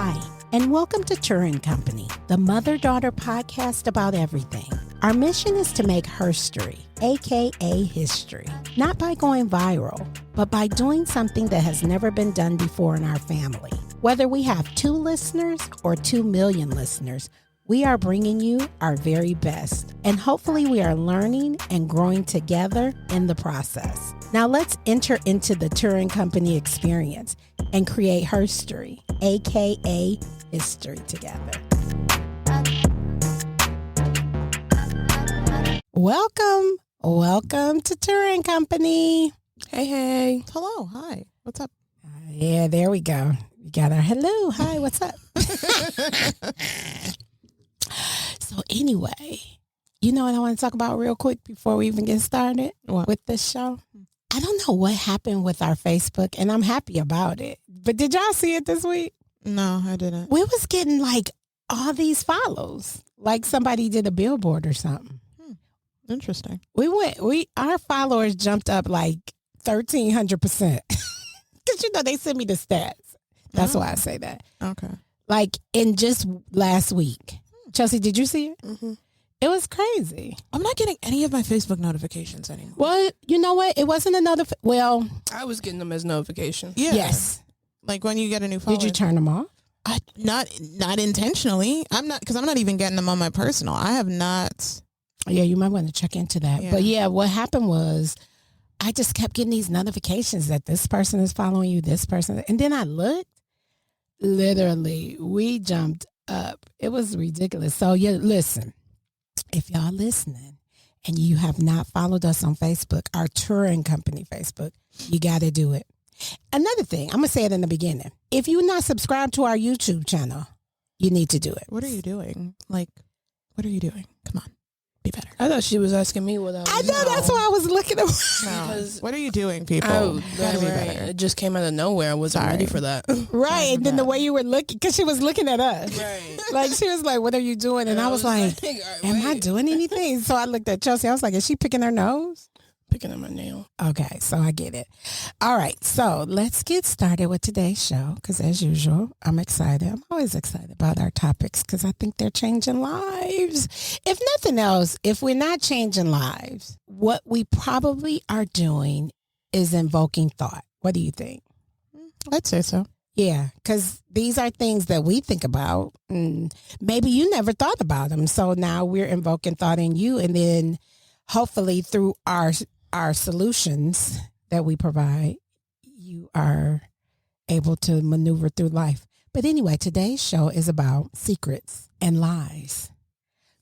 Hi, and welcome to Turra Company, the mother-daughter podcast about everything. Our mission is to make herstory, aka history, not by going viral, but by doing something that has never been done before in our family. Whether we have 2 listeners or 2 million listeners, we are bringing you our very best, and hopefully we are learning and growing together in the process. Now let's enter into the Turra Company experience and create herstory, aka history together. Welcome to Turra Company. Hey. Hello, hi. What's up? Yeah, there we go. We got our hello, hi, what's up? So anyway, you know what I want to talk about real quick before we even get started with this show? I don't know what happened with our Facebook, and I'm happy about it. But did y'all see it this week? No, I didn't. We was getting like all these follows, like somebody did a billboard or something. Interesting. Our followers jumped up like 1,300%. Because, you know, they sent me the stats. That's why I say that. Okay. Like in just last week. Chelsi, did you see it? Mm-hmm. It was crazy. I'm not getting any of my Facebook notifications anymore. Well, you know what? It wasn't another. I was getting them as notifications. Yeah. Yes. Like when you get a new follower. Did you turn them off? Not intentionally. I'm not even getting them on my personal. I have not. Yeah, you might want to check into that. Yeah. But yeah, what happened was I just kept getting these notifications that this person is following you, this person. And then I looked. Literally, we jumped up. It was ridiculous. So yeah, listen. If y'all listening and you have not followed us on Facebook, our Turra Company Facebook, you got to do it. Another thing, I'm going to say it in the beginning. If you're not subscribed to our YouTube channel, you need to do it. What are you doing? Like, what are you doing? Come on. Be better. I thought she was asking me what I was I know, that's why I was looking at Because what are you doing, people? Gotta be better. It just came out of nowhere. I wasn't ready for that. Right, and then the way you were looking, because she was looking at us. Right. Like, she was like, what are you doing? And I was like, am I doing anything? So I looked at Chelsi. I was like, is she picking her nose? Picking at my nail. Okay, so I get it. All right, so let's get started with today's show because, as usual, I'm excited. I'm always excited about our topics because I think they're changing lives. If nothing else, if we're not changing lives, what we probably are doing is invoking thought. What do you think? I'd say so. Yeah, because these are things that we think about. And maybe you never thought about them. So now we're invoking thought in you, and then hopefully through our solutions that we provide, you are able to maneuver through life. But anyway, today's show is about secrets and lies.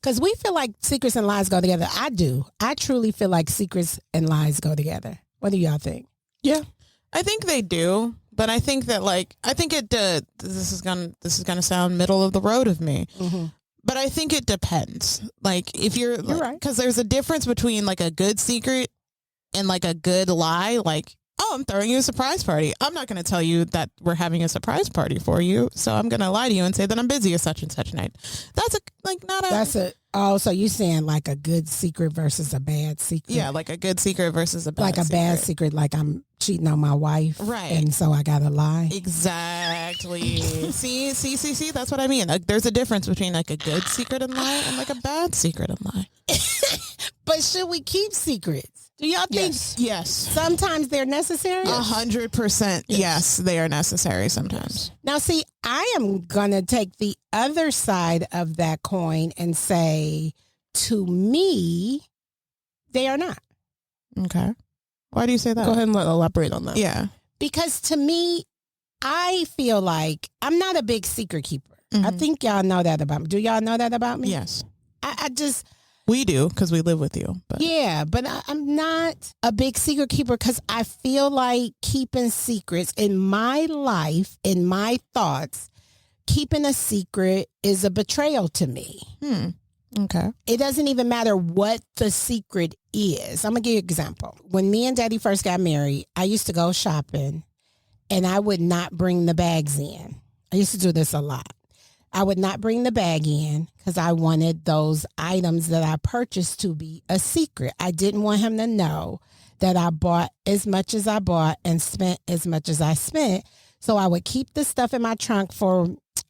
Because we feel like secrets and lies go together. I do. I truly feel like secrets and lies go together. What do y'all think? Yeah, I think they do. But I think that this is gonna sound middle of the road of me. Mm-hmm. But I think it depends. Like if you're right. Because there's a difference between like a good secret and like a good lie. Like, oh, I'm throwing you a surprise party. I'm not going to tell you that we're having a surprise party for you. So I'm going to lie to you and say that I'm busy a such and such night. So you're saying like a good secret versus a bad secret? Yeah, like a good secret versus a bad secret. Like a bad secret, like I'm cheating on my wife. Right. And so I got to lie. Exactly. See, that's what I mean. Like, there's a difference between like a good secret and lie and like a bad secret and lie. But should we keep secrets? Do y'all think Yes. sometimes they're necessary? 100%. Yes, they are necessary sometimes. Now, see, I am going to take the other side of that coin and say, to me, they are not. Okay. Why do you say that? Go ahead and elaborate on that. Yeah. Because to me, I feel like I'm not a big secret keeper. Mm-hmm. I think y'all know that about me. Do y'all know that about me? Yes. I just... We do, because we live with you. But. Yeah, but I'm not a big secret keeper because I feel like keeping secrets in my life, in my thoughts, keeping a secret is a betrayal to me. Okay. It doesn't even matter what the secret is. I'm going to give you an example. When me and Daddy first got married, I used to go shopping and I would not bring the bags in. I used to do this a lot. I would not bring the bag in because I wanted those items that I purchased to be a secret. I didn't want him to know that I bought as much as I bought and spent as much as I spent. So I would keep the stuff in my trunk for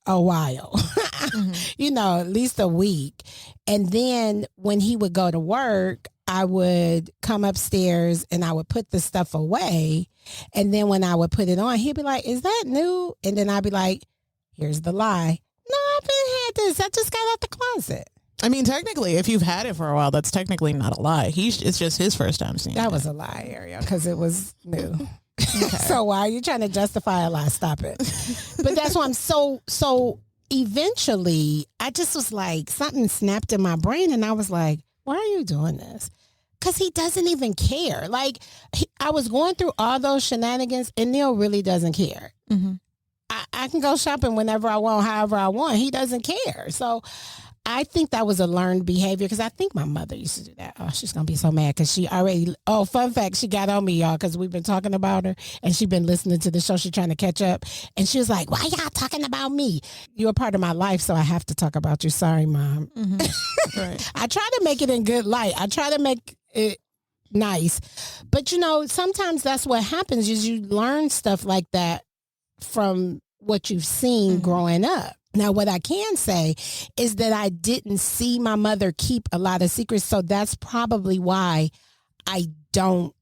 a while, at least a week. And then when he would go to work, I would come upstairs and I would put the stuff away. And then when I would put it on, he'd be like, is that new? And then I'd be like, here's the lie. No, I've been had this. I just got out the closet. I mean, technically, if you've had it for a while, that's technically not a lie. It's just his first time seeing it. That was a lie, Ariel, because it was new. Okay. So why are you trying to justify a lie? Stop it. But that's why I'm so eventually, I just was like, something snapped in my brain and I was like, why are you doing this? Because he doesn't even care. Like, I was going through all those shenanigans and Neil really doesn't care. Mm-hmm. I can go shopping whenever I want, however I want. He doesn't care. So I think that was a learned behavior because I think my mother used to do that. Oh, she's going to be so mad because fun fact, she got on me, y'all, because we've been talking about her and she's been listening to the show. She's trying to catch up. And she was like, why y'all talking about me? You're a part of my life, so I have to talk about you. Sorry, Mom. Mm-hmm. Right. I try to make it in good light. I try to make it nice. But, sometimes that's what happens is you learn stuff like that from what you've seen growing up. Now, what I can say is that I didn't see my mother keep a lot of secrets. So that's probably why I don't,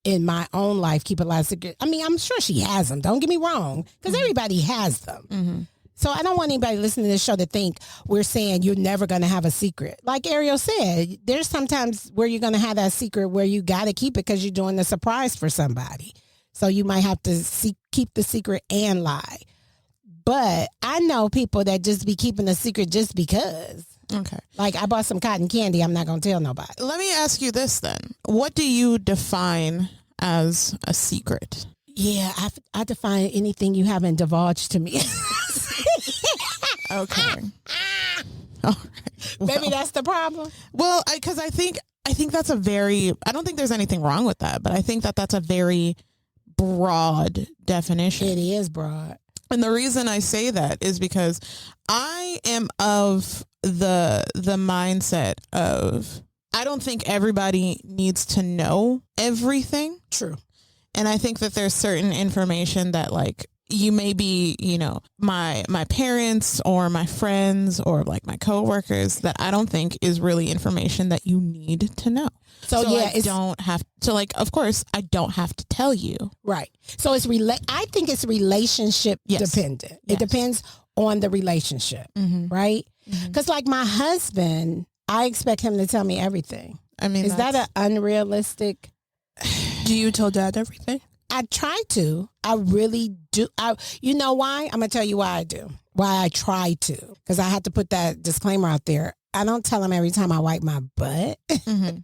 in my own life, keep a lot of secrets. I mean, I'm sure she has them. Don't get me wrong, because everybody has them. Mm-hmm. So I don't want anybody listening to this show to think we're saying you're never going to have a secret. Like Ariel said, there's sometimes where you're going to have that secret where you got to keep it because you're doing a surprise for somebody. So you might have to keep the secret and lie. But I know people that just be keeping a secret just because. Okay. Like, I bought some cotton candy. I'm not going to tell nobody. Let me ask you this then. What do you define as a secret? Yeah, I define anything you haven't divulged to me. Okay. All right. Well, maybe that's the problem. Well, because I think that's I don't think there's anything wrong with that, but I think that's a very broad definition. It is broad. And the reason I say that is because I am of the mindset of I don't think everybody needs to know everything. True. And I think that there's certain information that like you may be, my parents or my friends or like my coworkers that I don't think is really information that you need to know. So yeah, I don't have to of course I don't have to tell you. Right. So I think it's relationship dependent. Yes. It depends on the relationship, right? Because like my husband, I expect him to tell me everything. I mean, is that an unrealistic? Do you tell Dad everything? I try to. I really do. You know why? I'm going to tell you why I do. Why I try to. Because I have to put that disclaimer out there. I don't tell him every time I wipe my butt. Mm-hmm.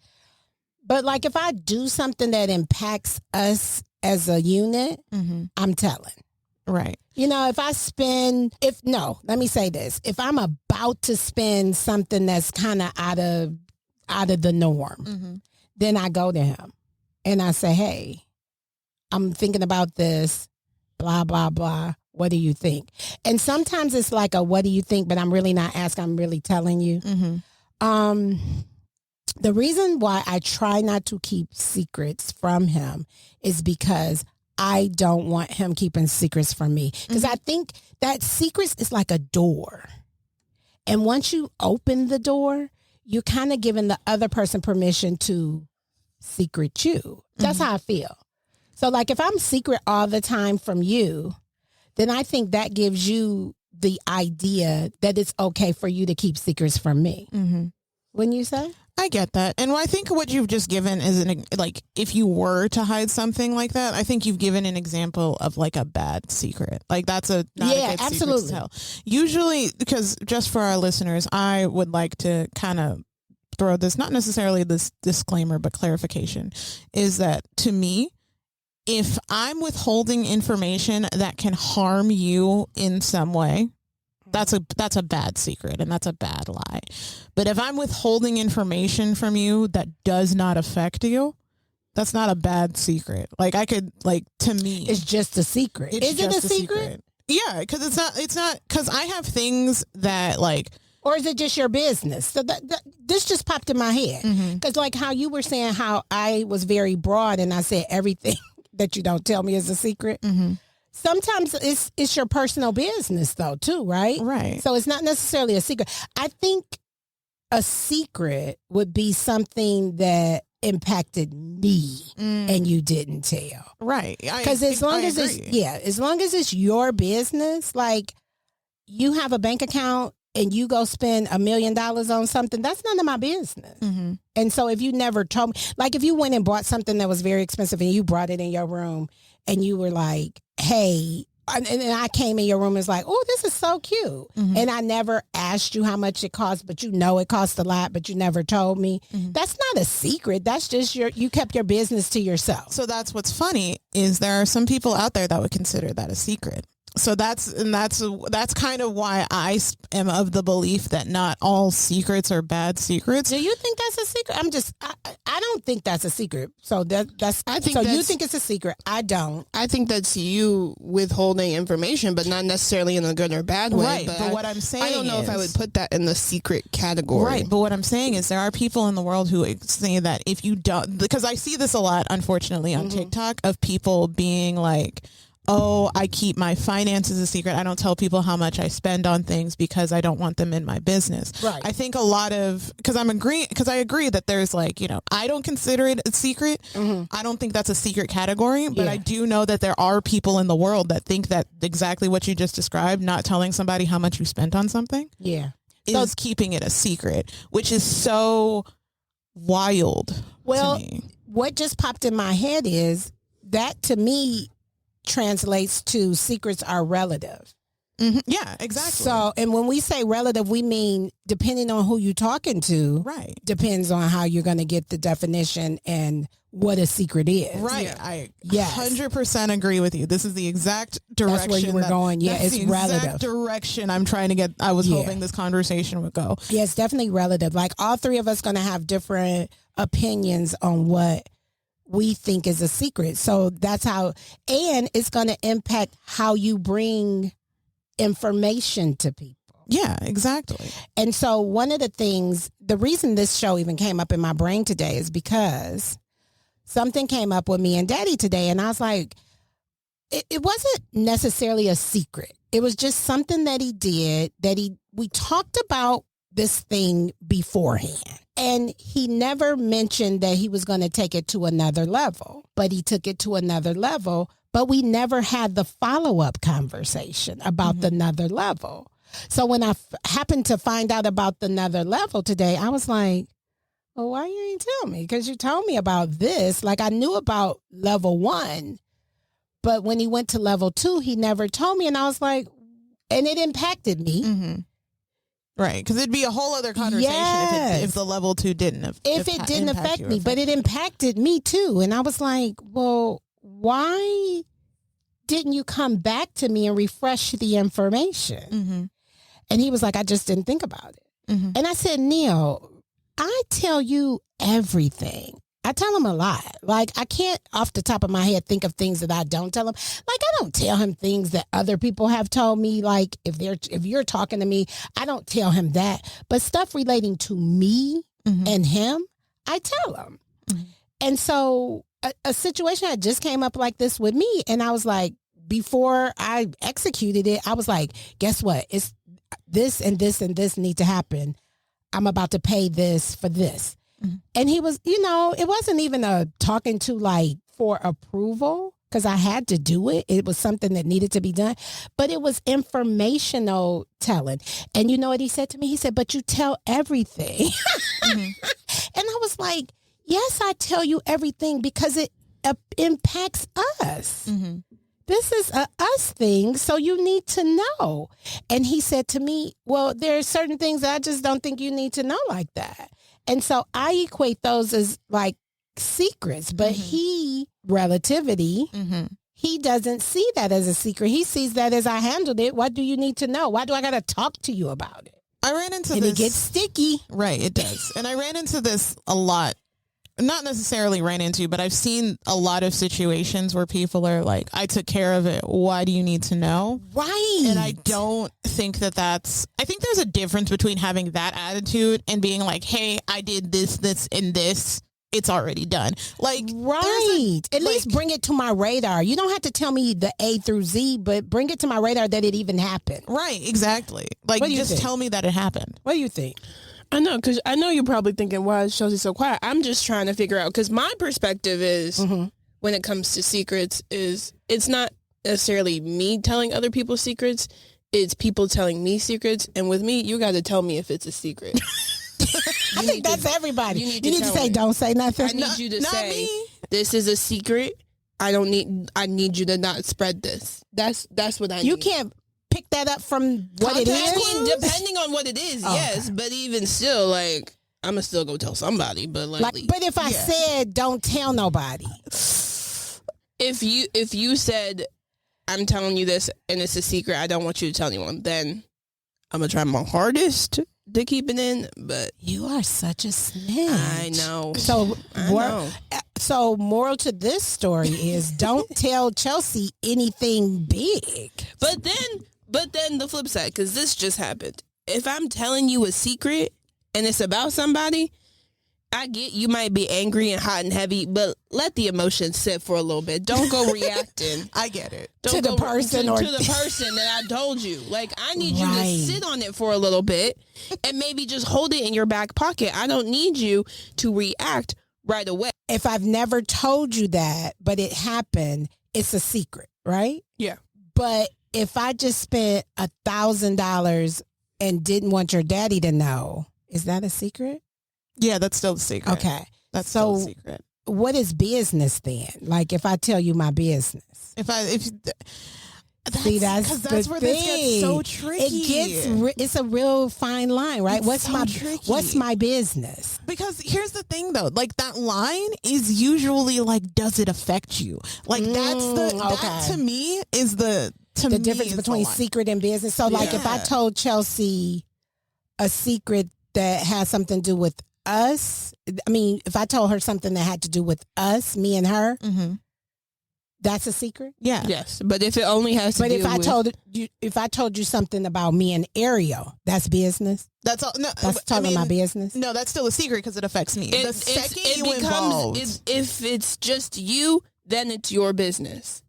But like if I do something that impacts us as a unit, I'm telling. Right. Let me say this. If I'm about to spend something that's kind of out of the norm, then I go to him and I say, hey, I'm thinking about this, blah, blah, blah. What do you think? And sometimes it's like a, what do you think? But I'm really not asking. I'm really telling you. The reason why I try not to keep secrets from him is because I don't want him keeping secrets from me. Because I think that secrets is like a door. And once you open the door, you're kind of giving the other person permission to secret you. That's how I feel. So like if I'm secret all the time from you, then I think that gives you the idea that it's okay for you to keep secrets from me. Wouldn't you say? I get that. And I think what you've just given is if you were to hide something like that, I think you've given an example of like a bad secret. Like that's not a good absolutely. secret to tell. Usually, because just for our listeners, I would like to kind of throw this, not necessarily this disclaimer, but clarification, is that to me, if I'm withholding information that can harm you in some way, that's a bad secret and that's a bad lie. But if I'm withholding information from you that does not affect you, that's not a bad secret. Like to me, it's just a secret. Is it a secret? Yeah, because it's not because I have things that like. Or is it just your business? So this just popped in my head because like how you were saying how I was very broad and I said everything that you don't tell me is a secret. sometimes it's your personal business though too, right? Right. So it's not necessarily a secret. I think a secret would be something that impacted me and you didn't tell. Right. Because as long as it's your business, like you have a bank account and you go spend $1 million on something, that's none of my business. Mm-hmm. And so if you never told me, like if you went and bought something that was very expensive and you brought it in your room and you were like, hey, and I came in your room and was like, oh, this is so cute. Mm-hmm. And I never asked you how much it cost, but you know it cost a lot, but you never told me. Mm-hmm. That's not a secret. That's just you kept your business to yourself. So that's what's funny is there are some people out there that would consider that a secret. So that's kind of why I am of the belief that not all secrets are bad secrets. Do you think that's a secret? I don't think that's a secret. So you think it's a secret. I don't. I think that's you withholding information, but not necessarily in a good or bad way. Right. But what I'm saying, I don't know if I would put that in the secret category. Right. But what I'm saying is there are people in the world who say that if you don't, because I see this a lot, unfortunately, on TikTok of people being like, oh, I keep my finances a secret. I don't tell people how much I spend on things because I don't want them in my business. Right. I think a lot of, because I agree that there's like, I don't consider it a secret. Mm-hmm. I don't think that's a secret category, but I do know that there are people in the world that think that exactly what you just described, not telling somebody how much you spent on something, is keeping it a secret, which is so wild to me. What just popped in my head is that to me translates to secrets are relative. Mm-hmm. Yeah, exactly. So, and when we say relative, we mean depending on who you're talking to, right? Depends on how you're going to get the definition and what a secret is. Right. Yeah. I 100% agree with you. This is the exact direction. That's where you were going. Yeah, it's the relative. Exact direction I'm trying to get. I was hoping this conversation would go. Yeah, it's definitely relative. Like all three of us going to have different opinions on what we think is a secret. So that's how, and it's going to impact how you bring information to people. Yeah, exactly. And so one of the things, the reason this show even came up in my brain today is because something came up with me and Daddy today. And I was like, it wasn't necessarily a secret. It was just something that he did we talked about this thing beforehand. And he never mentioned that he was going to take it to another level, but he took it to another level, but we never had the follow-up conversation about the another level. So when I happened to find out about the another level today, I was like, well, why you ain't tell me? Because you told me about this. Like I knew about level 1, but when he went to level 2, he never told me. And I was like, and it impacted me. Mm-hmm. Right, because it'd be a whole other conversation if the level 2 didn't have. If it didn't affect me, but it impacted me too. And I was like, well, why didn't you come back to me and refresh the information? Mm-hmm. And he was like, I just didn't think about it. Mm-hmm. And I said, Neil, I tell you everything. I tell him a lot. Like, I can't off the top of my head think of things that I don't tell him. Like, I don't tell him things that other people have told me. Like, if you're talking to me, I don't tell him that. But stuff relating to me and him, I tell him. Mm-hmm. And so a situation had just came up like this with me. And I was like, before I executed it, I was like, guess what? It's this and this and this need to happen. I'm about to pay this for this. And he was, it wasn't even a talking to like for approval because I had to do it. It was something that needed to be done, but it was informational telling. And you know what he said to me? He said, but you tell everything. And I was like, yes, I tell you everything because it impacts us. Mm-hmm. This is a us thing, so you need to know. And he said to me, well, there are certain things that I just don't think you need to know like that. And so I equate those as like secrets, but relativity, he doesn't see that as a secret. He sees that as I handled it. What do you need to know? Why do I got to talk to you about it? I ran into this. And it gets sticky. Right, it does. And I ran into this a lot. Not necessarily ran into, but I've seen a lot of situations where people are like, I took care of it. Why do you need to know? Right. And I don't think I think there's a difference between having that attitude and being like, hey, I did this, and this, it's already done. Like, Right. At least bring it to my radar. You don't have to tell me the A through Z, but bring it to my radar that it even happened. right, exactly. Like, What do you just think? tell me that it happened. What do you think? I know, because I know you're probably thinking, why is Chelsi so quiet? I'm just trying to figure out, because my perspective is, when it comes to secrets, is it's not necessarily me telling other people secrets, it's people telling me secrets, and with me, you got to tell me if it's a secret. I think that's everybody. You need to tell say, me. don't say nothing. I need you to not say, me. this is a secret. I need you to not spread this. That's what I need. You can't pick that up from what it I is. mean, depending on what it is, yes. But even still, like, I'm gonna still go tell somebody. But like But if I said don't tell nobody, if you said I'm telling you this and it's a secret, I don't want you to tell anyone, then I'm gonna try my hardest to keep it in. But you are such a snitch. I know. So, I know. so moral to this story is don't tell Chelsi anything big. But then the flip side, because this just happened. If I'm telling you a secret and it's about somebody, I get you might be angry and hot and heavy, but let the emotions sit for a little bit. Don't go reacting. I get it. Don't To the go person to or- the person that I told you. Like, I need you to Right. sit on it for a little bit and maybe just hold it in your back pocket. I don't need you to react right away. If I've never told you that, but it happened, it's a secret, right? Yeah. But if I just spent $1,000 and didn't want your daddy to know, is that a secret? Yeah, that's still the secret. Okay. That's still So the secret. what is business then? Like if I tell you my business. See, that's 'cause the that's where this gets so thing. tricky. It gets it's a real fine line, right? It's What's so tricky. what's my business? Because here's the thing, though, like that line is usually like, does it affect you? Like that's that okay. to me is the Difference is between the line. secret and business. So like if I Yeah. told Chelsi a secret that has something to do with us, I mean, if I told her something that had to do with us, me and her, Mhm. that's a secret. Yeah. Yes. But if it only has to But do if I told you something about me and Ariel, that's business. That's all. No, That's talking about business. No, that's still a secret because it affects me. The second you involved, if it's just you, then it's your business.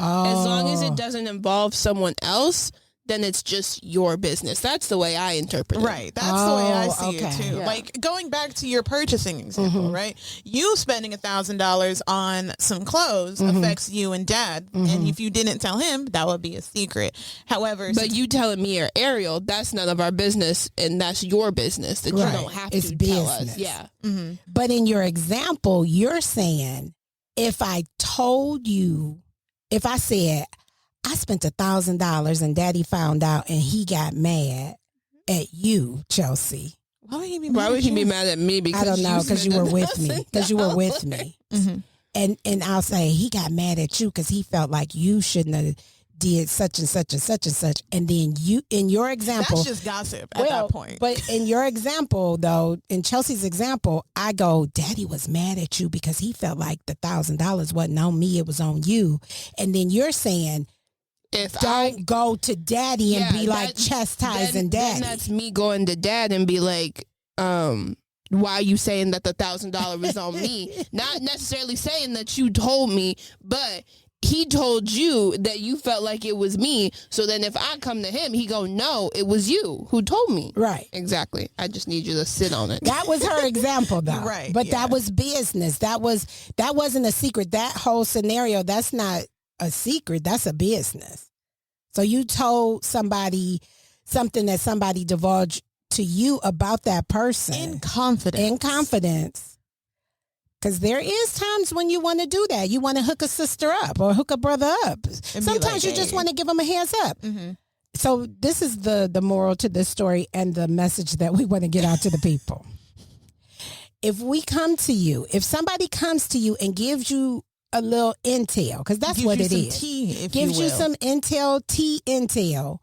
Oh. As long as it doesn't involve someone else, then it's just your business. That's the way I interpret it. right. That's the way I see okay. it too. Yeah. Like going back to your purchasing example, right? You spending $1,000 on some clothes affects you and Dad, and if you didn't tell him, that would be a secret. However, But you telling me or Ariel, that's none of our business, and that's your business that Right. you don't have It's to tell us. business. Yeah. But in your example, you're saying if I said I spent $1,000 and Daddy found out and he got mad at you, Chelsi. why would he be? Why would he be mad at me? Because I don't know, because you spent were with me. Because you were with me. And I'll say he got mad at you because he felt like you shouldn't have did such and such and such and such. And then you, in your example, That's just gossip at that point. but in your example, though, in Chelsi's example, I go, Daddy was mad at you because he felt like the $1,000 wasn't on me, it was on you. And then you're saying, don't go to Daddy and be like chastising Daddy. Then that's me going to Dad and be like, why are you saying that the $1,000 is on me? Not necessarily saying that you told me, but he told you that you felt like it was me. So then if I come to him, he go, no, it was you who told me. Right. Exactly. I just need you to sit on it. That was her example, though. Right, But yeah. that was business. That wasn't a secret. That whole scenario, that's not a secret. That's a business. So you told somebody something that somebody divulged to you about that person. in confidence. In confidence. Because there is times when you want to do that. You want to hook a sister up or hook a brother up. be Sometimes like, you just hey. want to give them a heads up. Mhm. So this is the moral to this story and the message that we want to get out to the people. If we come to you, if somebody comes to you and gives you a little intel, because that's Gives what you it some is. tea, if Gives you will. some intel,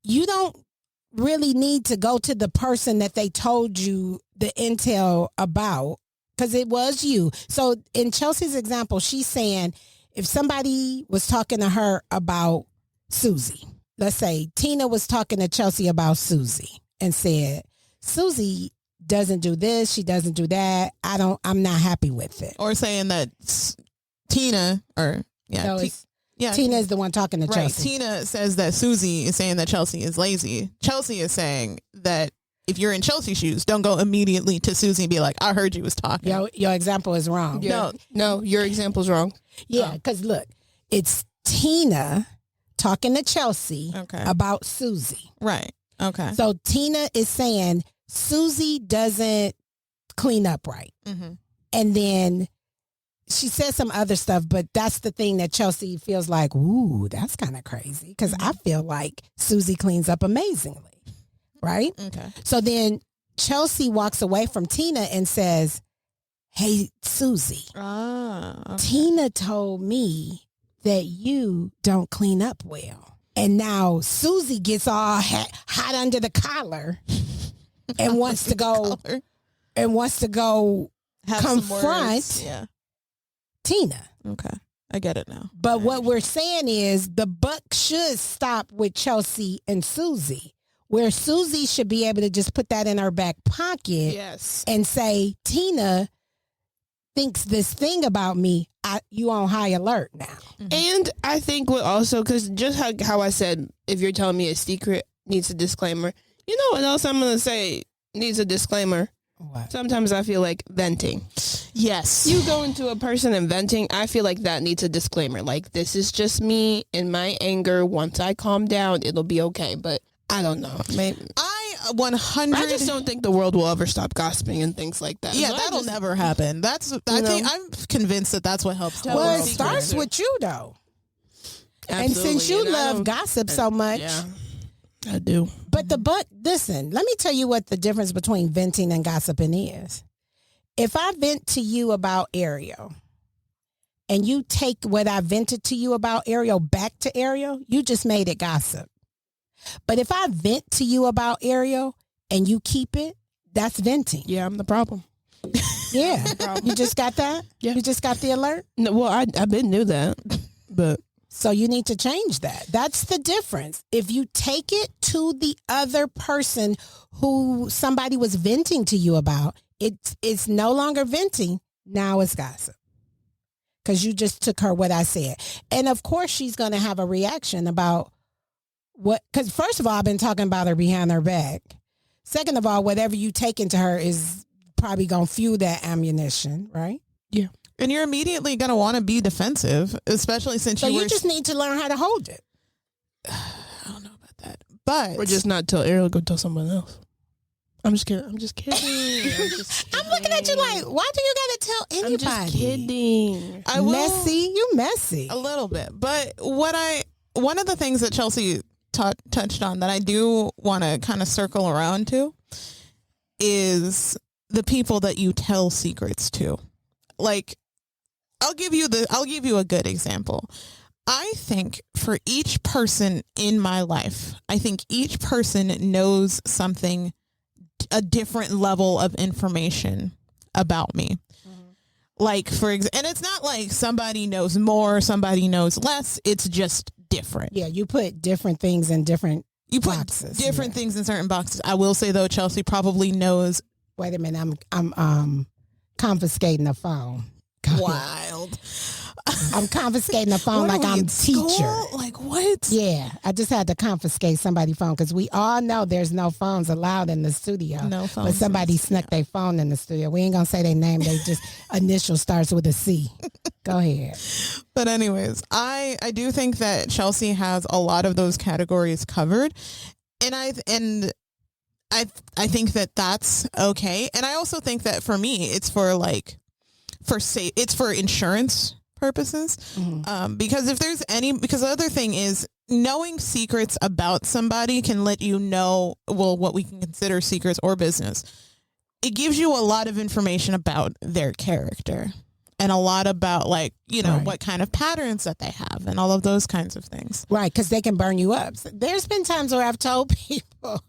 you don't really need to go to the person that they told you the intel about, because it was you. So in Chelsi's example, she's saying if somebody was talking to her about Susie, let's say Tina was talking to Chelsi about Susie and said, Susie doesn't do this, she doesn't do that. I'm not happy with it. Or saying that Tina Tina is the one talking to right. Chelsi. Tina says that Susie is saying that Chelsi is lazy. Chelsi is saying that if you're in Chelsea's shoes, don't go immediately to Susie and be like, I heard you was talking. Your example is wrong. Yeah. No, your example's wrong. Yeah, because look, it's Tina talking to Chelsi about Susie. Right. Okay. So Tina is saying Susie doesn't clean up right. Mm-hmm. And then she says some other stuff, but that's the thing that Chelsi feels like, ooh, that's kind of crazy. Because I feel like Susie cleans up amazingly. Right? Okay. So then Chelsi walks away from Tina and says, hey, Susie, Tina told me that you don't clean up well. And now Susie gets all hot under the collar and wants to go Have confront Tina. Okay. I get it now. But what we're saying is the buck should stop with Chelsi and Susie, where Susie should be able to just put that in her back pocket and say, Tina thinks this thing about me. You on high alert now. Mm-hmm. And I think what also, because just how I said, if you're telling me a secret needs a disclaimer, you know what else I'm going to say needs a disclaimer? What? Sometimes I feel like venting. Yes. You go into a person and venting, I feel like that needs a disclaimer. Like, this is just me and my anger. Once I calm down, it'll be okay. But I don't know. Maybe. I 100. I just don't think the world will ever stop gossiping and things like that. Yeah, So that'll never happen. I think I'm convinced that that's what helps. Tell Well, the it secret. starts with you though. Absolutely. And since you And I love don't- gossip so much, Yeah, I do. but listen, let me tell you what the difference between venting and gossiping is. If I vent to you about Ariel and you take what I vented to you about Ariel back to Ariel, you just made it gossip. But if I vent to you about Ariel and you keep it, that's venting. Yeah, I'm the problem. Yeah. You just got that? Yeah. You just got the alert? No, well, I been knew that, but So you need to change that. That's the difference. If you take it to the other person who somebody was venting to you about, it's no longer venting. Now it's gossip. Because you just took her what I said. And of course she's going to have a reaction about what, because first of all, I've been talking about her behind her back. Second of all, whatever you take into her is probably going to fuel that ammunition, right? yeah. And you're immediately going to want to be defensive, especially since So you you were... just need to learn how to hold it. I don't know about that. But... Or just not tell Ariel, go tell someone else. I'm just kidding. I'm looking at you like, why do you got to tell anybody? I'm just kidding. I will, Messy, you messy. a little bit. But one of the things that Chelsi touched on that I do want to kind of circle around to is the people that you tell secrets to. Like, I'll give you a good example. I think for each person in my life, I think each person knows something, a different level of information about me. Like, and it's not like somebody knows more, somebody knows less. It's just different. Yeah, you put different things in different boxes. Different things in certain boxes. I will say though, Chelsi probably knows. Wait a minute, I'm confiscating the phone. Wild. I'm confiscating the phone like I'm teacher. School? Like what? Yeah, I just had to confiscate somebody's phone because we all know there's no phones allowed in the studio. No phones. But somebody snuck their phone in the studio. We ain't gonna say their name. They just initial starts with a C. Go ahead. But anyways, I do think that Chelsi has a lot of those categories covered, and I think that that's okay. And I also think that for me, it's it's for insurance purposes. Mm-hmm. Because because the other thing is knowing secrets about somebody can let you know, well, what we can consider secrets or business. It gives you a lot of information about their character and a lot about right. what kind of patterns that they have and all of those kinds of things. Right, because they can burn you up. There's been times where I've told people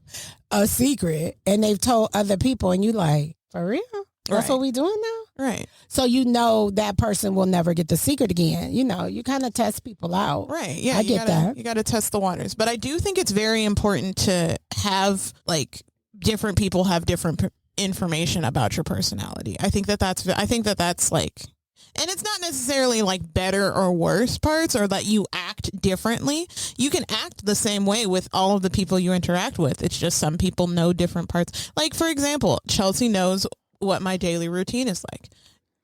a secret and they've told other people and you like, for real? That's Right. what we doing now? Right. So that person will never get the secret again. You kind of test people out. Right. Yeah. I get that. You got to test the waters. But I do think it's very important to have different people have different information about your personality. I think that's like, and it's not necessarily like better or worse parts or that you act differently. You can act the same way with all of the people you interact with. It's just some people know different parts. Like, for example, Chelsi knows what my daily routine is like.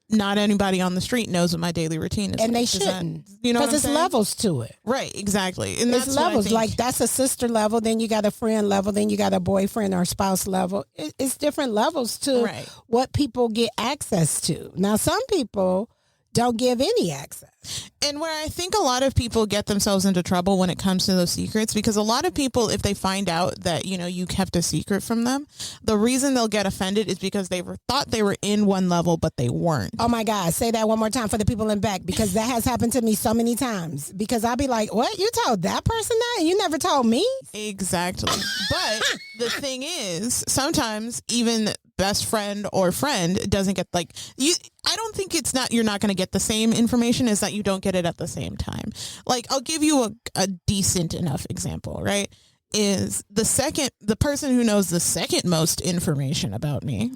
Not anybody on the street knows what my daily routine is. And like. they shouldn't. You know, because it's levels to it. Right, exactly. And It's that's what I levels. think. Like, that's a sister level. Then you got a friend level. Then you got a boyfriend or spouse level. It's different levels to Right. what people get access to. Now, some people don't give any access. And where I think a lot of people get themselves into trouble when it comes to those secrets, because a lot of people, if they find out that, you know, you kept a secret from them, the reason they'll get offended is because they thought they were in one level, but they weren't. Oh my God, say that one more time for the people in back, because that has happened to me so many times. Because I'll be like, what? You told that person that and you never told me? Exactly. But the thing is, sometimes even best friend or friend doesn't get like you. I don't think it's not, you're not going to get the same information, is that you don't get it at the same time. Like, I'll give you a decent enough example, right? Is the person who knows the second most information about me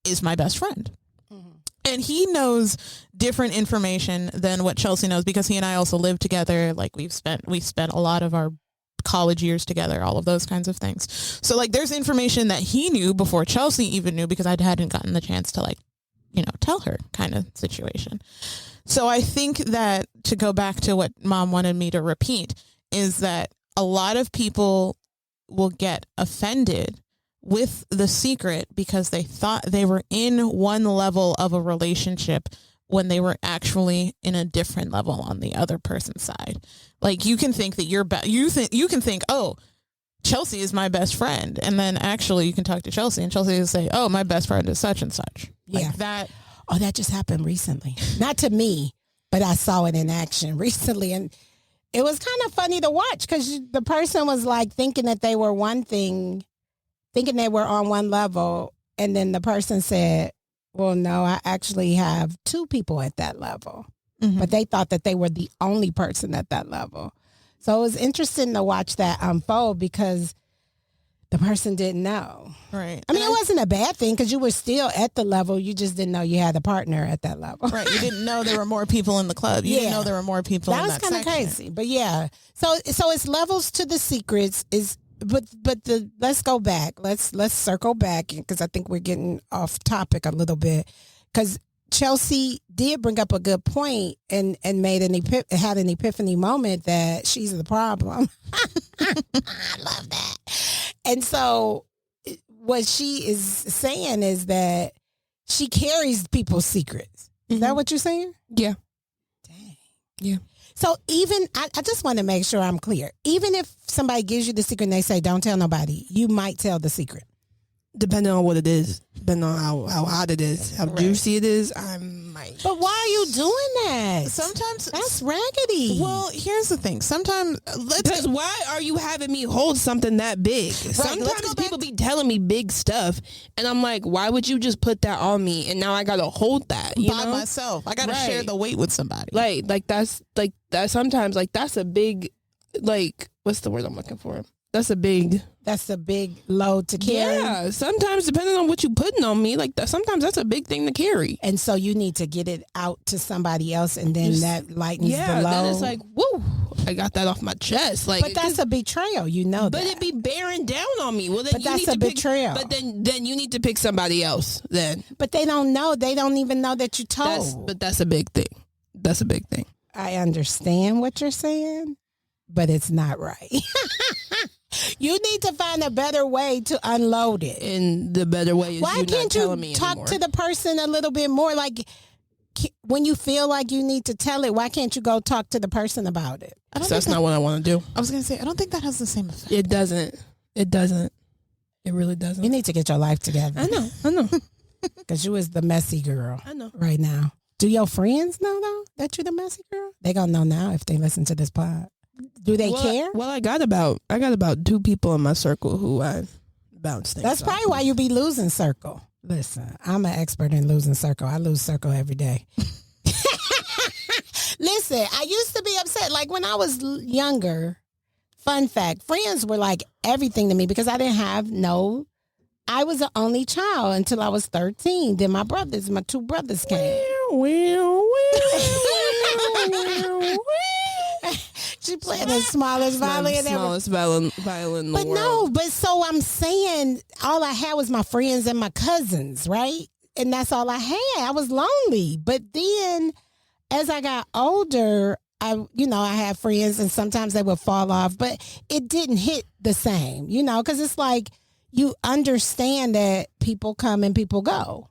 is my best friend. Mm-hmm. And he knows different information than what Chelsi knows, because he and I also live together. Like, we spent a lot of our college years together, all of those kinds of things. So like, there's information that he knew before Chelsi even knew, because I hadn't gotten the chance to, like, you know, tell her kind of situation. So I think that, to go back to what Mom wanted me to repeat, is that a lot of people will get offended with the secret because they thought they were in one level of a relationship when they were actually in a different level on the other person's side. Like, you can think that you can think, oh, Chelsi is my best friend, and then actually you can talk to Chelsi and Chelsi will say, oh, my best friend is such and such. Yeah. Like that. Oh, that just happened recently. Not to me, but I saw it in action recently. And it was kind of funny to watch, because the person was like thinking that they were one thing, thinking they were on one level. And then the person said, well, no, I actually have two people at that level. Mm-hmm. But they thought that they were the only person at that level. So it was interesting to watch that unfold, because the person didn't know. Right. I mean, it wasn't a bad thing, because you were still at the level. You just didn't know you had a partner at that level. Right. You didn't know there were more people in the club. You didn't know there were more people in that section. That was kind of crazy. But yeah. So it's levels to the secrets. Let's go back. Let's circle back, because I think we're getting off topic a little bit, because Chelsi did bring up a good point and made had an epiphany moment that she's the problem. I love that. And so what she is saying is that she carries people's secrets. Is that what you're saying? Yeah. Dang. Yeah. So even, I just want to make sure I'm clear. Even if somebody gives you the secret and they say, don't tell nobody, you might tell the secret. Depending on what it is, depending on how hot it is, how juicy it is, I might. But why are you doing that? Sometimes that's raggedy. Well, here's the thing. Sometimes, because why are you having me hold something that big? Sometimes people be telling me big stuff, and I'm like, why would you just put that on me? And now I gotta hold that by myself. I gotta share the weight with somebody. Like that's sometimes like that's a big, like, what's the word I'm looking for? That's a big load to carry. Yeah, sometimes depending on what you putting on me, like that, sometimes that's a big thing to carry. And so you need to get it out to somebody else, and then that lightens the load. Then it's like, woo, I got that off my chest. Like, but that's a betrayal, you know. But it be bearing down on me. Well, then but that's a betrayal. But then you need to pick somebody else. Then. But they don't know. They don't even know that you told. But that's a big thing. That's a big thing. I understand what you're saying, but it's not right. You need to find a better way to unload it. And the better way is why you can't not telling you me talk anymore. to the person a little bit more? Like, when you feel like you need to tell it, why can't you go talk to the person about it? So that's not what I want to do. I was going to say, I don't think that has the same effect. It doesn't. It really doesn't. You need to get your life together. I know. Because you is the messy girl. I know. Right now. Do your friends know, though, that you're the messy girl? They going to know now if they listen to this pod. Do they care? Well, I got about 2 people in my circle who I bounce things That's probably why you be losing circle. Listen, I'm an expert in losing circle. I lose circle every day. Listen, I used to be upset. Like, when I was younger, fun fact, friends were like everything to me, because I didn't have no I was the only child until I was 13. Then my two brothers came. She played the smallest violin ever. Smallest violin in the world. But no, but so I'm saying all I had was my friends and my cousins, right? And that's all I had. I was lonely. But then as I got older, I had friends and sometimes they would fall off, but it didn't hit the same, because it's like you understand that people come and people go.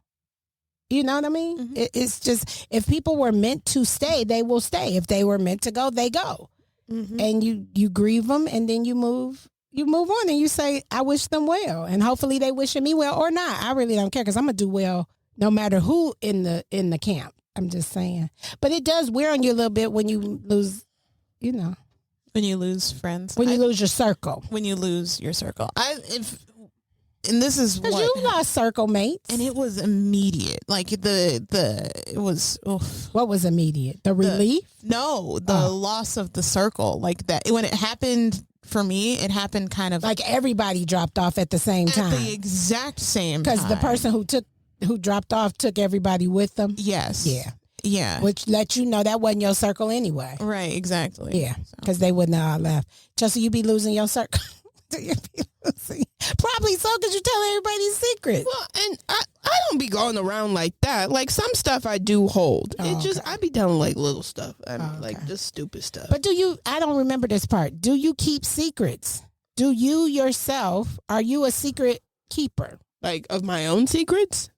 You know what I mean? Mm-hmm. It's just, if people were meant to stay, they will stay. If they were meant to go, they go. Mm-hmm. And you grieve them, and then you move on, and you say, I wish them well, and hopefully they wishing me well or not. I really don't care, because I'm gonna do well no matter who in the camp. I'm just saying. But it does wear on you a little bit when you lose, when you lose friends, when you lose your circle, when you lose your circle. And this is what you lost circle mates, and it was immediate. Like it was. Oof. What was immediate? The relief? No, the loss of the circle. Like that when it happened for me, it happened kind of like everybody dropped off at the same time. At the exact same time. Because the person who dropped off took everybody with them. Yes. Yeah. Which let you know that wasn't your circle anyway. Right. Exactly. Yeah. Because they wouldn't have all left. Chelsea, you be losing your circle. Probably so, because you tell everybody's secrets. Well, and I don't be going around like that. Like some stuff I do hold. I be telling like little stuff. Like just stupid stuff. But I don't remember this part. Do you keep secrets? Do you yourself, are you a secret keeper? Like of my own secrets?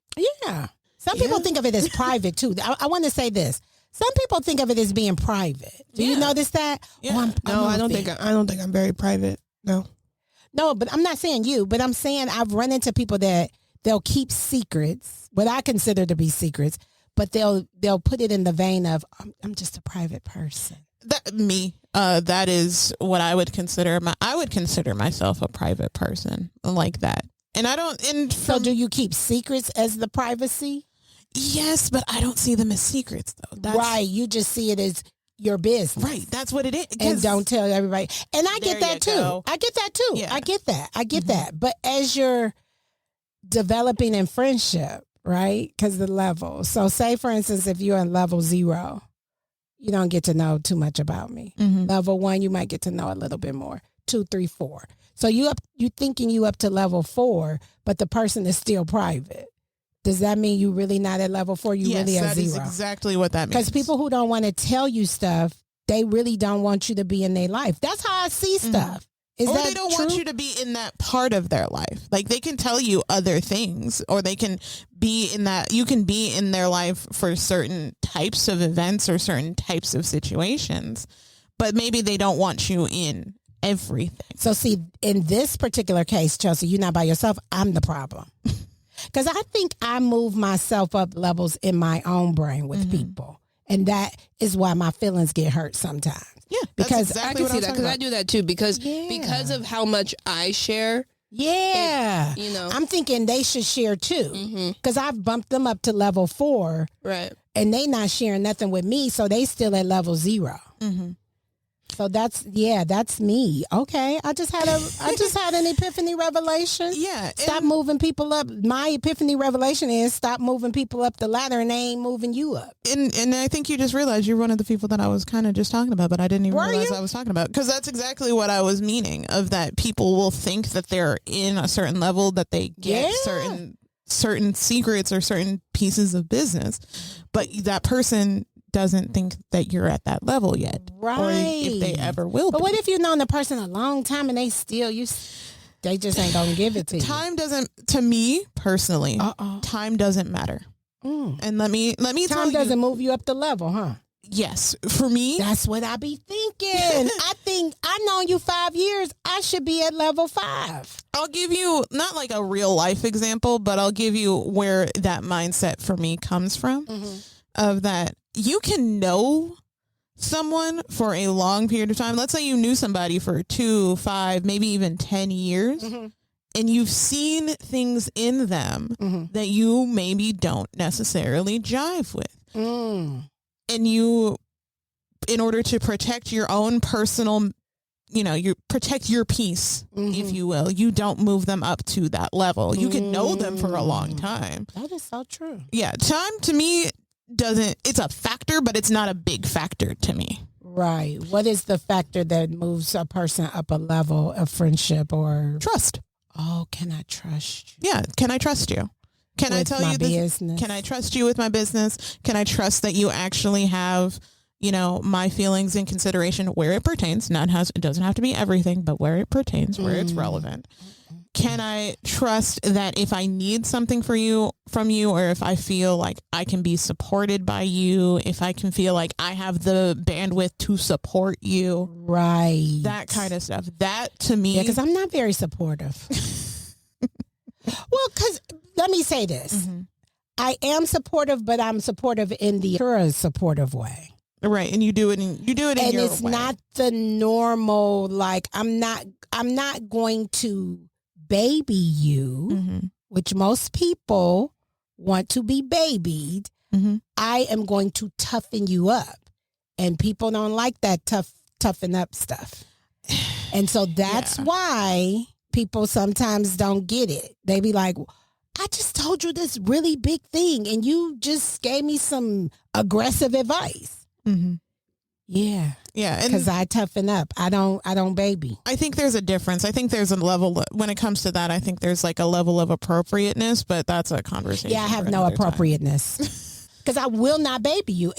Yeah. Some people think of it as private too. I want to say this. Some people think of it as being private. Do you notice that? Yeah. I don't think I'm very private. No, but I'm not saying you, but I'm saying I've run into people that they'll keep secrets, what I consider to be secrets, but they'll put it in the vein of, I'm just a private person. That is what I would consider. I would consider myself a private person like that. And I don't. So do you keep secrets as the privacy? Yes, but I don't see them as secrets though. Right. You just see it as your business. Right. That's what it is. And don't tell everybody. And I get that too. Yeah. I get that. But as you're developing in friendship, right? Because the level. So say, for instance, if you're in level 0, you don't get to know too much about me. Mm-hmm. Level 1, you might get to know a little bit more. 2, 3, 4. So you thinking you up to level 4, but the person is still private. Does that mean you really not at level 4? You really at 0? Yes, that is exactly what that means. Because people who don't want to tell you stuff, they really don't want you to be in their life. That's how I see stuff. Is or that they don't true? want you to be in that part of their life. Like they can tell you other things, or they can be in that. You can be in their life for certain types of events or certain types of situations, but maybe they don't want you in everything. So see, in this particular case, Chelsea, you're not by yourself. I'm the problem. Because I think I move myself up levels in my own brain with people. And that is why my feelings get hurt sometimes. Yeah. Because exactly I can see that, because I do that too. Because of how much I share. Yeah. I'm thinking they should share too. Because I've bumped them up to level 4. Right. And they not sharing nothing with me. So they still at level 0. So that's me. Okay. I just had an epiphany revelation. Yeah. Stop moving people up. My epiphany revelation is stop moving people up the ladder, and they ain't moving you up. And I think you just realized you're one of the people that I was kind of just talking about, but I didn't even realize I was talking about. Because that's exactly what I was meaning, of that people will think that they're in a certain level, that they get certain secrets or certain pieces of business, but that person doesn't think that you're at that level yet, right? Or if they ever will. But what if you've known the person a long time and they still they just ain't gonna give it to you? Time doesn't, to me personally, time doesn't matter. And let me tell you, time doesn't move you up the level, huh? Yes, for me, that's what I be thinking. I think I known you 5 years. I should be at level 5. I'll give you not like a real life example, but I'll give you where that mindset for me comes from. Of that. You can know someone for a long period of time. Let's say you knew somebody for 2, 5, maybe even 10 years, and you've seen things in them that you maybe don't necessarily jive with. And you, in order to protect your own personal you protect your peace, if you will. You don't move them up to that level. You can know them for a long time. That is so true. Yeah. Time to me it's a factor, but it's not a big factor to me. Right. What is the factor that moves a person up a level of friendship or trust? Oh, can I trust you? Yeah. Can I trust you? Can I tell you this? Can I trust you with my business? Can I trust that you actually have, my feelings in consideration where it pertains? It doesn't have to be everything, but where it pertains, where it's relevant. Can I trust that if I need something from you, or if I feel like I can be supported by you, if I can feel like I have the bandwidth to support you, right? That kind of stuff. That to me, because I'm not very supportive. Well, because let me say this. I am supportive, but I'm supportive in the Turra supportive way. Right. And you do it in your way. And it's not the normal, like, I'm not going to baby you, which most people want to be babied. I am going to toughen you up. And people don't like that toughen up stuff. And so that's why people sometimes don't get it. They be like, I just told you this really big thing and you just gave me some aggressive advice. Yeah. Yeah. Because I toughen up. I don't baby. I think there's a difference. I think there's a level, when it comes to that, I think there's like a level of appropriateness, but that's a conversation. Yeah, I have no appropriateness. Because I will not baby you.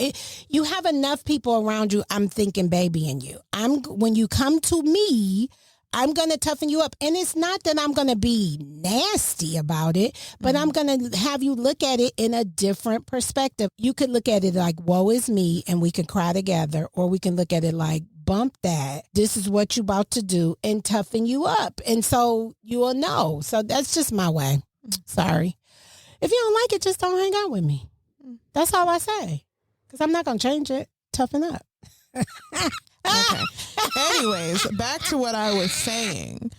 You have enough people around you, I'm thinking babying you. When you come to me, I'm going to toughen you up. And it's not that I'm going to be nasty about it, but I'm going to have you look at it in a different perspective. You could look at it like, woe is me, and we can cry together. Or we can look at it like, bump that. This is what you about to do, and toughen you up. And so you will know. So that's just my way. Sorry. If you don't like it, just don't hang out with me. That's all I say. Because I'm not going to change it. Toughen up. Okay. Anyways, back to what I was saying.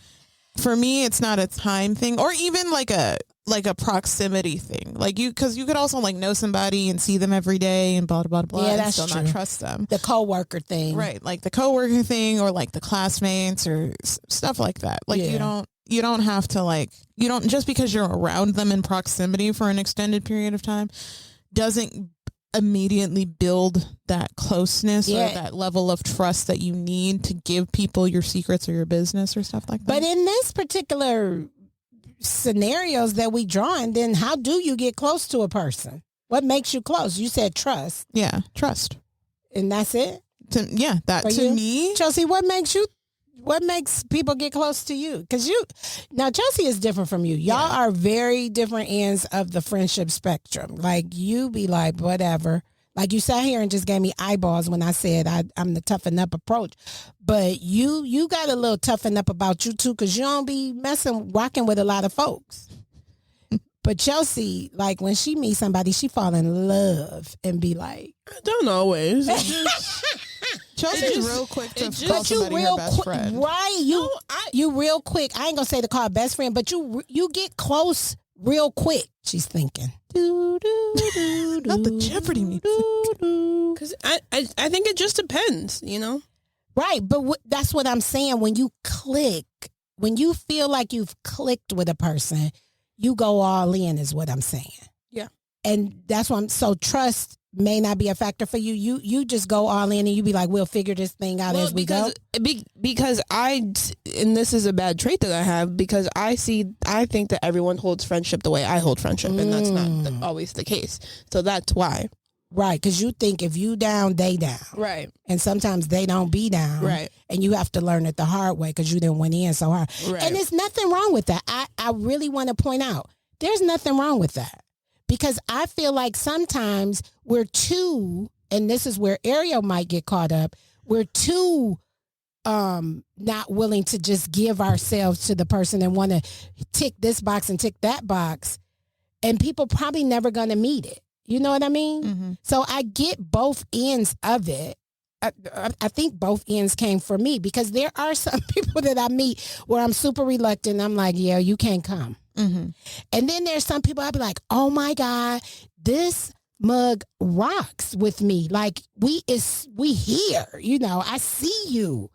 For me, it's not a time thing, or even like a proximity thing. Because you could also know somebody and see them every day and blah blah blah. Yeah, and that's still true. Not trust them. The coworker thing, right? Like the coworker thing, or like the classmates, or stuff like that. You don't have to you don't, just because you're around them in proximity for an extended period of time doesn't immediately build that closeness or that level of trust that you need to give people your secrets or your business or stuff like that. But in this particular scenarios that we drawn, then how do you get close to a person? What makes you close? You said trust. Yeah, trust. And that's it? To me. Chelsi, what makes people get close to you? Because now Chelsi is different from you. Y'all are very different ends of the friendship spectrum. You be like, whatever. You sat here and just gave me eyeballs when I said I'm the toughen up approach. But you got a little toughen up about you too, because you don't be rocking with a lot of folks. But Chelsi, when she meets somebody, she fall in love and be like, I don't always. Chelsi's real quick to call somebody her best friend. Right. You real quick. I ain't going to say to call best friend, but you get close real quick. She's thinking. Not the Jeopardy music. Because I think it just depends, Right. But that's what I'm saying. When you click, when you feel like you've clicked with a person, you go all in is what I'm saying. Yeah. And that's why so trust may not be a factor for you. You just go all in and you be like, we'll figure this thing out as we go. Because and this is a bad trait that I have, because I think that everyone holds friendship the way I hold friendship, and that's not always the case. So that's why. Right, because you think if you down, they down. Right. And sometimes they don't be down. Right. And you have to learn it the hard way because you didn't went in so hard. Right. And there's nothing wrong with that. I really want to point out, there's nothing wrong with that. Because I feel like sometimes we're too, and this is where Ariel might get caught up, we're too not willing to just give ourselves to the person and want to tick this box and tick that box. And people probably never going to meet it. You know what I mean? Mm-hmm. So I get both ends of it. I think both ends came for me, because there are some people that I meet where I'm super reluctant. I'm like, yeah, you can't come. Mm-hmm. And then there's some people I'll be like, oh my God, this mug rocks with me. We here, I see you.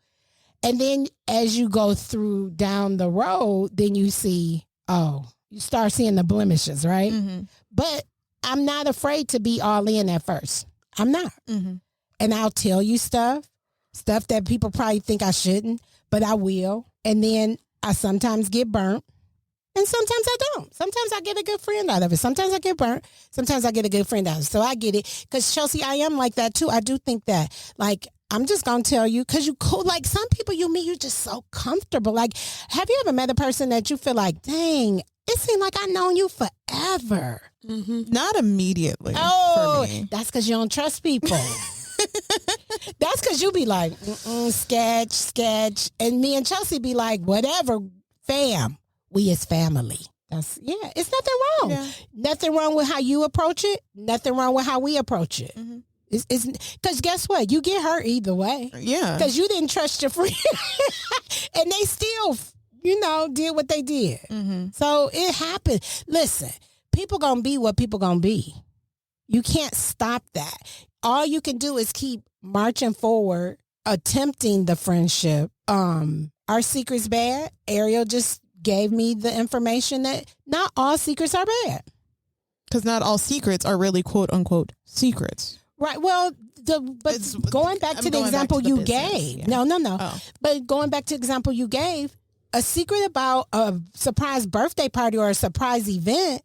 And then as you go through down the road, then you see, you start seeing the blemishes, right? Mm-hmm. But I'm not afraid to be all in at first. I'm not. Mm-hmm. And I'll tell you stuff that people probably think I shouldn't, but I will. And then I sometimes get burnt. And sometimes I don't. Sometimes I get a good friend out of it. Sometimes I get burnt. Sometimes I get a good friend out of it. So I get it. Because, Chelsi, I am like that, too. I do think that. Like, I'm just going to tell you, because you cool. Like, some people you meet, you're just so comfortable. Like, have you ever met a person that you feel like, dang, it seemed like I've known you forever? Mm-hmm. Not immediately. Oh, for me. That's because you don't trust people. That's because you be like, sketch. And me and Chelsi be like, whatever, fam. We is family. It's nothing wrong. Yeah. Nothing wrong with how you approach it. Nothing wrong with how we approach it. Mm-hmm. It's because guess what? You get hurt either way. Yeah. Because you didn't trust your friend. And they still, did what they did. Mm-hmm. So it happened. Listen, people going to be what people going to be. You can't stop that. All you can do is keep marching forward, attempting the friendship. Our secret's bad. Ariel just gave me the information that not all secrets are bad. Because not all secrets are really quote unquote secrets. Right. Well, going back to the example you gave. Yeah. No. Oh. But going back to the example you gave, a secret about a surprise birthday party or a surprise event,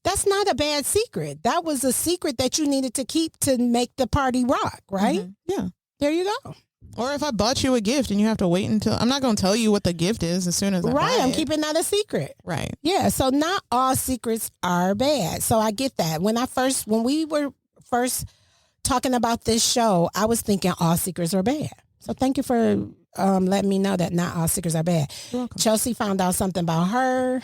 that's not a bad secret. That was a secret that you needed to keep to make the party rock, right? Mm-hmm. Yeah. There you go. Or if I bought you a gift and you have to wait until, I'm not going to tell you what the gift is as soon as I buy I'm it. keeping that a secret. Right. Yeah. So not all secrets are bad. So I get that. When we were first talking about this show, I was thinking all secrets are bad. So thank you for letting me know that not all secrets are bad. You're welcome. Chelsi found out something about her.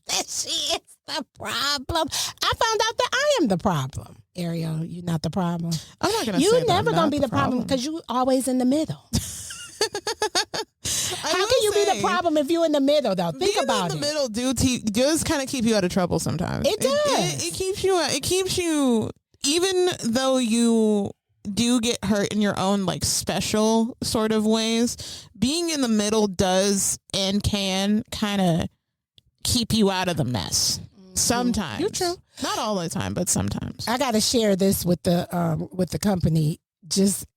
That she is the problem. I found out that I am the problem. Ariel, you're not the problem. I'm not going to say You that never I'm going not to be the problem because you always in the middle. How can you be the problem if you're in the middle, though? Think about it. In the middle does kind of keep you out of trouble sometimes. It does. It keeps you, even though you do get hurt in your own like special sort of ways, being in the middle does and can kind of keep you out of the mess. Sometimes. You're true. Not all the time, but sometimes. I got to share this with the company,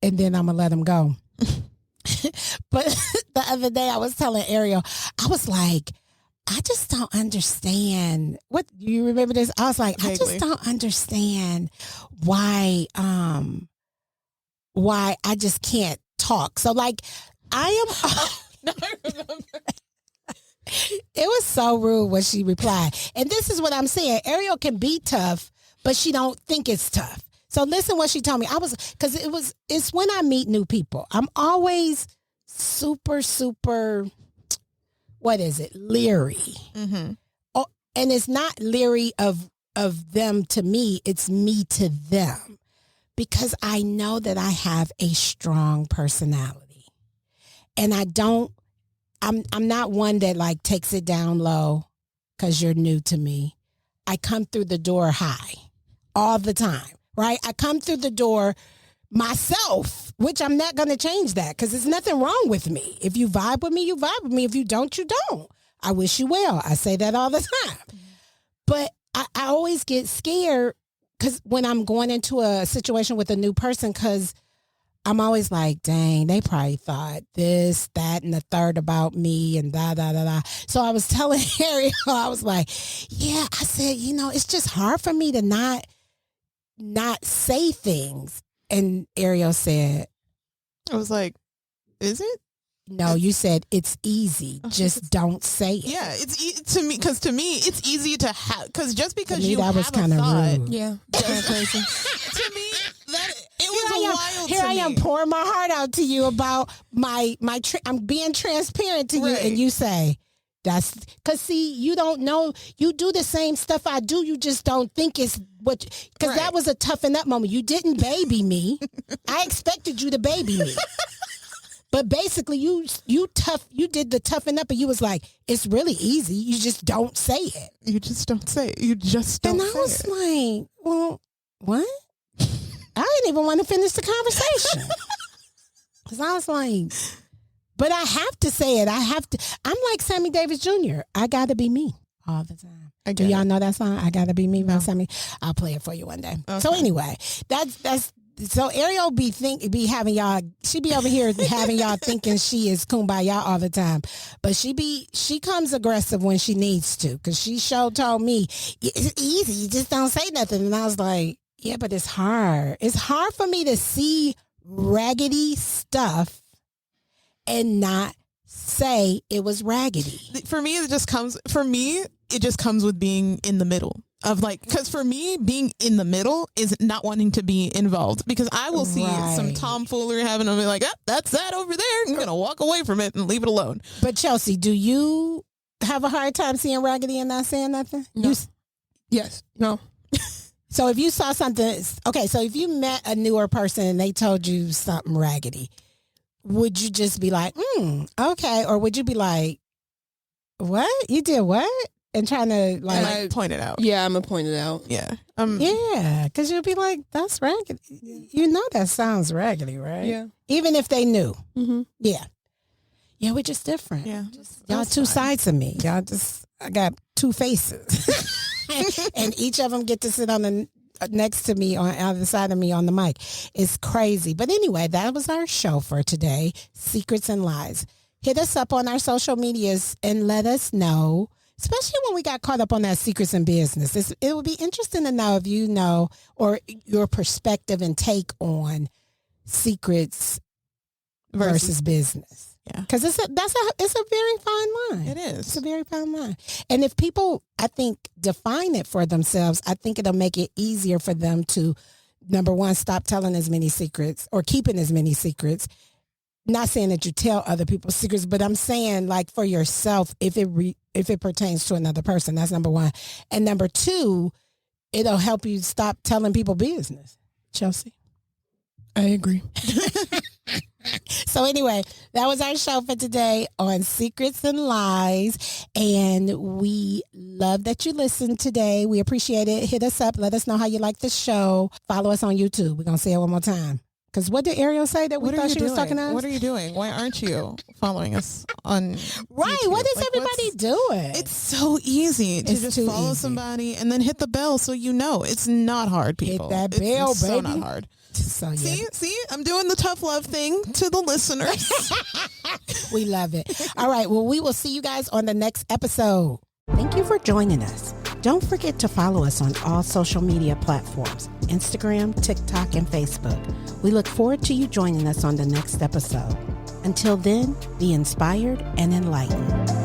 and then I'm gonna let them go. But the other day I was telling Ariel, I was like, I just don't understand. What, you remember this? I was like, Vaguely. I just don't understand why I just can't talk. So like I am. I remember. It was so rude when she replied. And this is what I'm saying. Ariel can be tough, but she don't think it's tough. So listen what she told me. It's when I meet new people. I'm always super, what is it? Leery. Mm-hmm. Oh, and it's not leery of them to me. It's me to them. Because I know that I have a strong personality. And I'm not one that like takes it down low because you're new to me. I come through the door high all the time, right? I come through the door myself, which I'm not going to change that because there's nothing wrong with me. If you vibe with me, you vibe with me. If you don't, you don't. I wish you well. I say that all the time. But I always get scared because when I'm going into a situation with a new person, because I'm always like, dang, they probably thought this, that, and the third about me and da. So I was telling Ariel, I was like, yeah, I said, it's just hard for me to not say things. And Ariel said, I was like, is it? no, you said it's easy. Just don't say it. Yeah, it's to me, because to me, it's easy to have, because just because me, you that have was a kinda thought, rude. Yeah. crazy. To me, that it was wild. Here I am pouring my heart out to you about I'm being transparent to you, Right. and you say that's because see, you don't know, you do the same stuff I do, you just don't think it's what, because that Right. was a toughen up moment. You didn't baby me. I expected you to baby me. But basically, you did the toughen up, and you was like, it's really easy. You just don't say it. You just don't say it. You just don't And I say was it. like, well, what? I didn't even want to finish the conversation. Because I was like, But I have to say it. I'm like Sammy Davis Jr. I gotta be me all the time. Do y'all know that song? I gotta be me by Sammy. I'll play it for you one day. Okay. So anyway, that's so Ariel be having y'all. She be over here having y'all thinking she is kumbaya all the time, but she comes aggressive when she needs to, because she told me it's easy. You just don't say nothing, and I was like, yeah, but it's hard. It's hard for me to see raggedy stuff and not say it was raggedy. For me, it just comes with being in the middle of like, because for me, being in the middle is not wanting to be involved, because I will see some tomfoolery happening and be like, that's that over there. I'm going to walk away from it and leave it alone. But Chelsi, do you have a hard time seeing raggedy and not saying nothing? No. Yes. No. So if you saw something, okay, so if you met a newer person and they told you something raggedy, would you just be like, okay? Or would you be like, what? You did what? And trying to like point it out. Yeah, I'm going to point it out. Yeah. Yeah, because you'll be like, that's raggedy. You know that sounds raggedy, right? Yeah. Even if they knew. Mm-hmm. Yeah. Yeah, we're just different. Yeah. Y'all two sides of me. I got two faces. And each of them get to sit on the next to me on either side of me on the mic. It's crazy. But anyway, that was our show for today, Secrets and Lies. Hit us up on our social medias and let us know, especially when we got caught up on that secrets in business. It would be interesting to know if you know, or your perspective and take on secrets versus business. Yeah. Because it's a very fine line. It is. It's a very fine line. And if people, I think, define it for themselves, I think it'll make it easier for them to, number one, stop telling as many secrets or keeping as many secrets. Not saying that you tell other people's secrets, but I'm saying like for yourself, if it pertains to another person, that's number one. And number two, it'll help you stop telling people business. Chelsi? I agree. So anyway, that was our show for today on Secrets and Lies. And we love that you listened today. We appreciate it. Hit us up. Let us know how you like the show. Follow us on YouTube. We're going to say it one more time. Because what did Ariel say that we thought she was talking to us? What are you doing? Why aren't you following us on Right. YouTube? What is everybody doing? It's so easy to just follow somebody and then hit the bell so you know. It's not hard, people. Hit that bell, it's baby. so not hard. So, yeah. See, I'm doing the tough love thing to the listeners. We love it. All right. Well, we will see you guys on the next episode. Thank you for joining us. Don't forget to follow us on all social media platforms, Instagram, TikTok, and Facebook. We look forward to you joining us on the next episode. Until then, be inspired and enlightened.